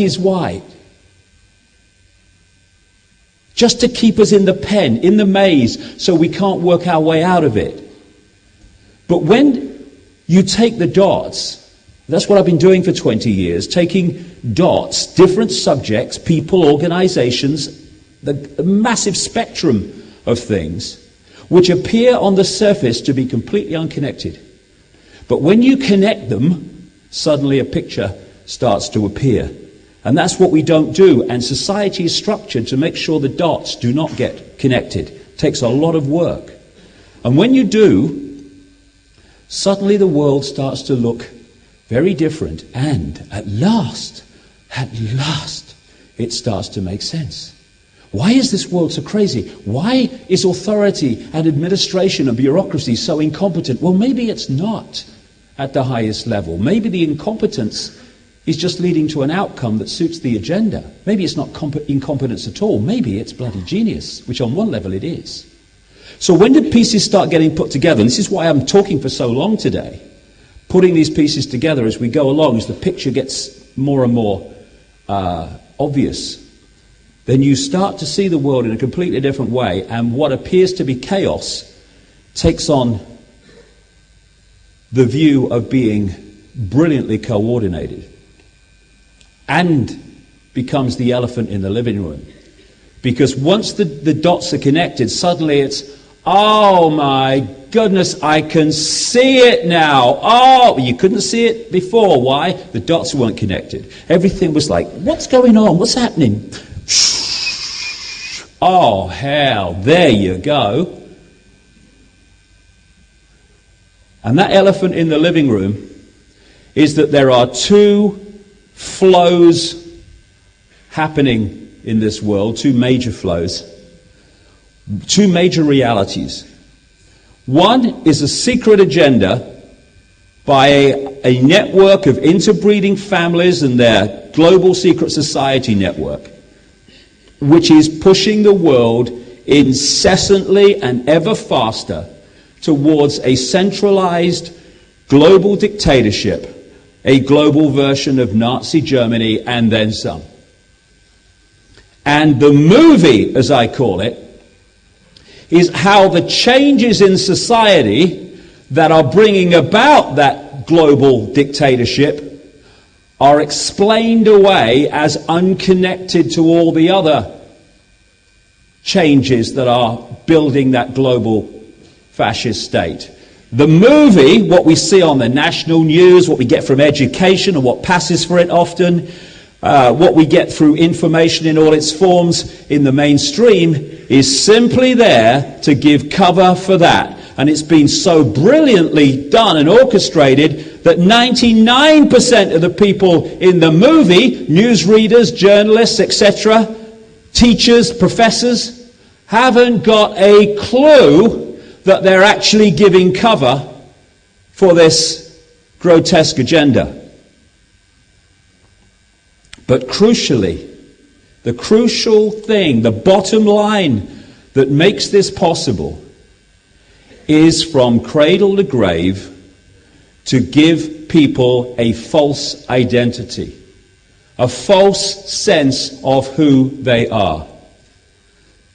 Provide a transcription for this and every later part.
black is white. Just to keep us in the pen, in the maze, so we can't work our way out of it. But when you take the dots, that's what I've been doing for 20 years, taking dots, different subjects, people, organizations, the massive spectrum of things, which appear on the surface to be completely unconnected. But when you connect them, suddenly a picture starts to appear. And that's what we don't do. And society is structured to make sure the dots do not get connected. It takes a lot of work. And when you do, suddenly the world starts to look very different. And at last, it starts to make sense. Why is this world so crazy? Why is authority and administration and bureaucracy so incompetent? Well, maybe it's not at the highest level. Maybe the incompetence is just leading to an outcome that suits the agenda. Maybe it's not incompetence at all. Maybe it's bloody genius, which on one level it is. So when the pieces start getting put together, and this is why I'm talking for so long today, putting these pieces together as we go along, as the picture gets more and more obvious, then you start to see the world in a completely different way, and what appears to be chaos takes on the view of being brilliantly coordinated and becomes the elephant in the living room. Because once the dots are connected, suddenly it's, oh my goodness, I can see it now. Oh, you couldn't see it before. Why? The dots weren't connected. Everything was like, what's going on? What's happening? Oh, hell, there you go. And that elephant in the living room is that there are two flows happening in this world, two major flows, two major realities. One is a secret agenda by a network of interbreeding families and their global secret society network, which is pushing the world incessantly and ever faster towards a centralized global dictatorship, a global version of Nazi Germany and then some. And the movie, as I call it, is how the changes in society that are bringing about that global dictatorship are explained away as unconnected to all the other changes that are building that global fascist state. The movie, what we see on the national news, what we get from education and what passes for it often, what we get through information in all its forms in the mainstream, is simply there to give cover for that. And it's been so brilliantly done and orchestrated that 99% of the people in the movie, newsreaders, journalists, etc., teachers, professors, haven't got a clue that they're actually giving cover for this grotesque agenda. But crucially, the crucial thing, the bottom line that makes this possible is from cradle to grave to give people a false identity, a false sense of who they are.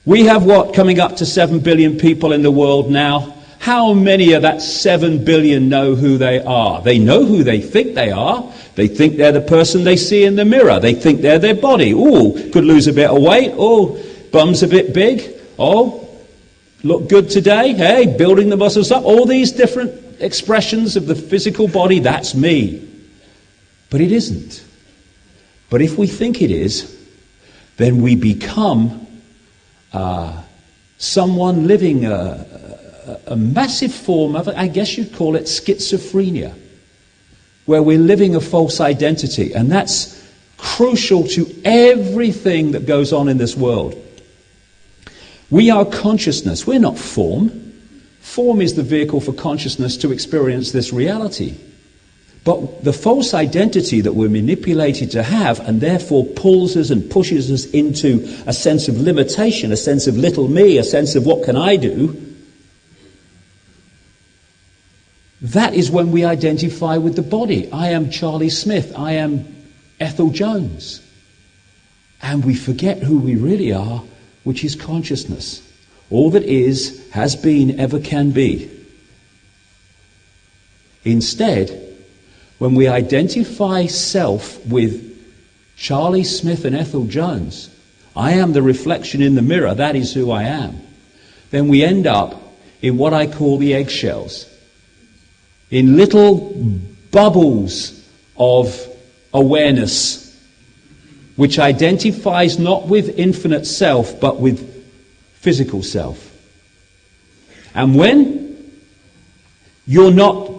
We have coming up to 7 billion people in the world now. How many of that 7 billion know who they are? They know who they think they are. They think they're the person they see in the mirror. They think they're their body. Oh, could lose a bit of weight. Oh, bum's a bit big. Oh, look good today. Hey, building the muscles up. All these different expressions of the physical body, that's me. But it isn't. But if we think it is, then we become someone living a massive form of, I guess you'd call it schizophrenia, where we're living a false identity. And that's crucial to everything that goes on in this world. We are consciousness. We're not form. Form is the vehicle for consciousness to experience this reality. But the false identity that we're manipulated to have, and therefore pulls us and pushes us into a sense of limitation, a sense of little me, a sense of what can I do, that is when we identify with the body. I am Charlie Smith. I am Ethel Jones. and we forget who we really are, which is consciousness. All that is, has been, ever can be. Instead, when we identify self with Charlie Smith and Ethel Jones, I am the reflection in the mirror, that is who I am, then we end up in what I call the eggshells, in little bubbles of awareness, which identifies not with infinite self, but with physical self. And when you're not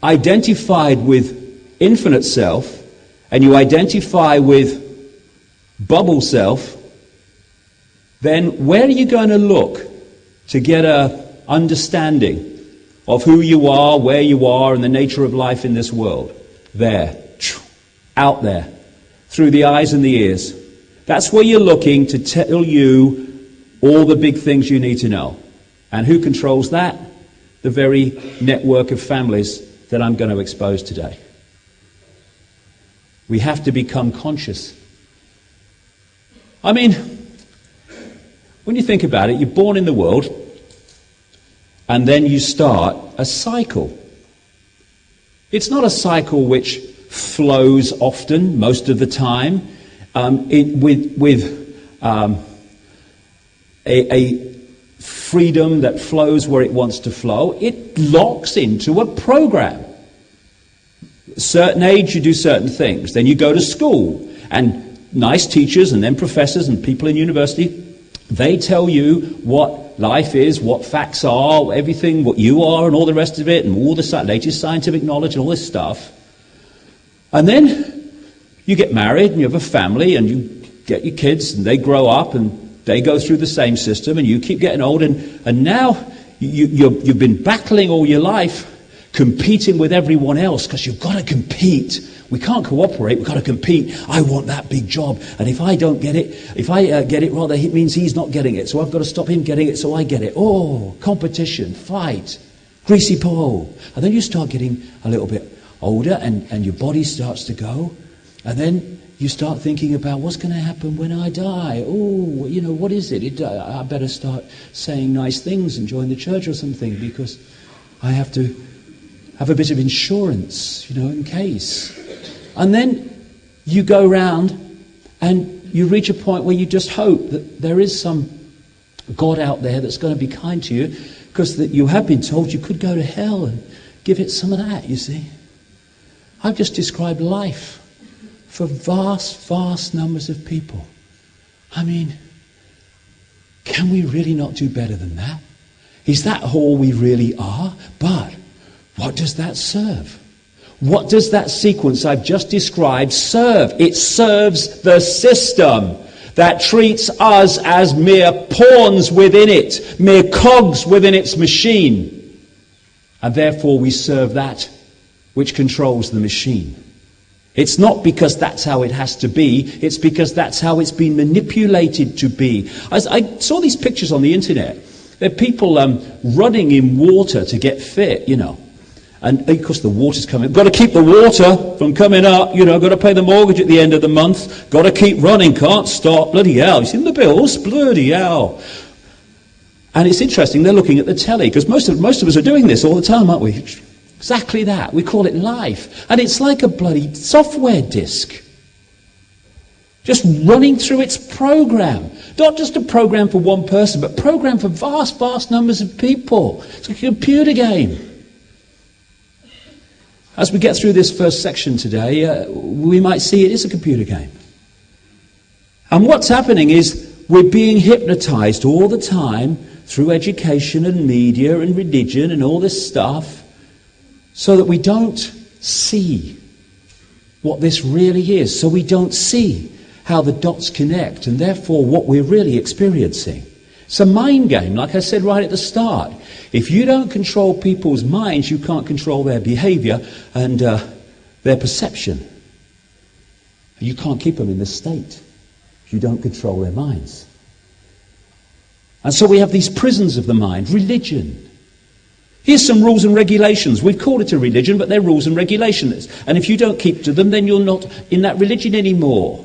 identified with infinite self, and you identify with bubble self, then where are you going to look to get an understanding of who you are, where you are, and the nature of life in this world? There, out there, through the eyes and the ears. That's where you're looking to tell you all the big things you need to know. And who controls that? The very network of families that I'm going to expose today. We have to become conscious. I mean, when you think about it, you're born in the world, and then you start a cycle. It's not a cycle which flows often, most of the time, with a freedom that flows where it wants to flow. It locks into a program. At a certain age, you do certain things. Then you go to school, and nice teachers and then professors and people in university, they tell you what life is, what facts are, everything, what you are, and all the rest of it, and all the latest scientific knowledge and all this stuff. And then you get married, and you have a family, and you get your kids, and they grow up, and they go through the same system, and you keep getting old, and now you've been battling all your life, competing with everyone else, because you've got to compete. We can't cooperate, we've got to compete. I want that big job, and if I don't get it, if I get it, rather, it means he's not getting it, so I've got to stop him getting it so I get it. Oh, competition, fight, greasy pole. And then you start getting a little bit older, and your body starts to go, and then you start thinking about what's going to happen when I die. Oh, you know, what is it? I better start saying nice things and join the church or something, because I have to have a bit of insurance, you know, in case. And then you go round and you reach a point where you just hope that there is some God out there that's going to be kind to you, because that you have been told you could go to hell, and give it some of that, you see. I've just described life for vast, vast numbers of people. I mean, can we really not do better than that? Is that all we really are? But what does that serve? What does that sequence I've just described serve? It serves the system that treats us as mere pawns within it, mere cogs within its machine. And therefore we serve that which controls the machine. It's not because that's how it has to be, it's because that's how it's been manipulated to be. I saw these pictures on the internet. There are people running in water to get fit, you know. And of course the water's coming. Got to keep the water from coming up, you know, got to pay the mortgage at the end of the month. Got to keep running, can't stop, bloody hell. You seen the bills? Bloody hell. And it's interesting, they're looking at the telly, because most of us are doing this all the time, aren't we? Exactly that. We call it life. And it's like a bloody software disk, just running through its program. Not just a program for one person, but program for vast, vast numbers of people. It's like a computer game. As we get through this first section today, we might see it is a computer game. And what's happening is we're being hypnotized all the time through education and media and religion and all this stuff, so that we don't see what this really is. So we don't see how the dots connect, and therefore what we're really experiencing. It's a mind game, like I said right at the start. If you don't control people's minds, you can't control their behavior and their perception. You can't keep them in this state if you don't control their minds. And so we have these prisons of the mind, religion. Here's some rules and regulations. We've called it a religion, but they're rules and regulations. And if you don't keep to them, then you're not in that religion anymore.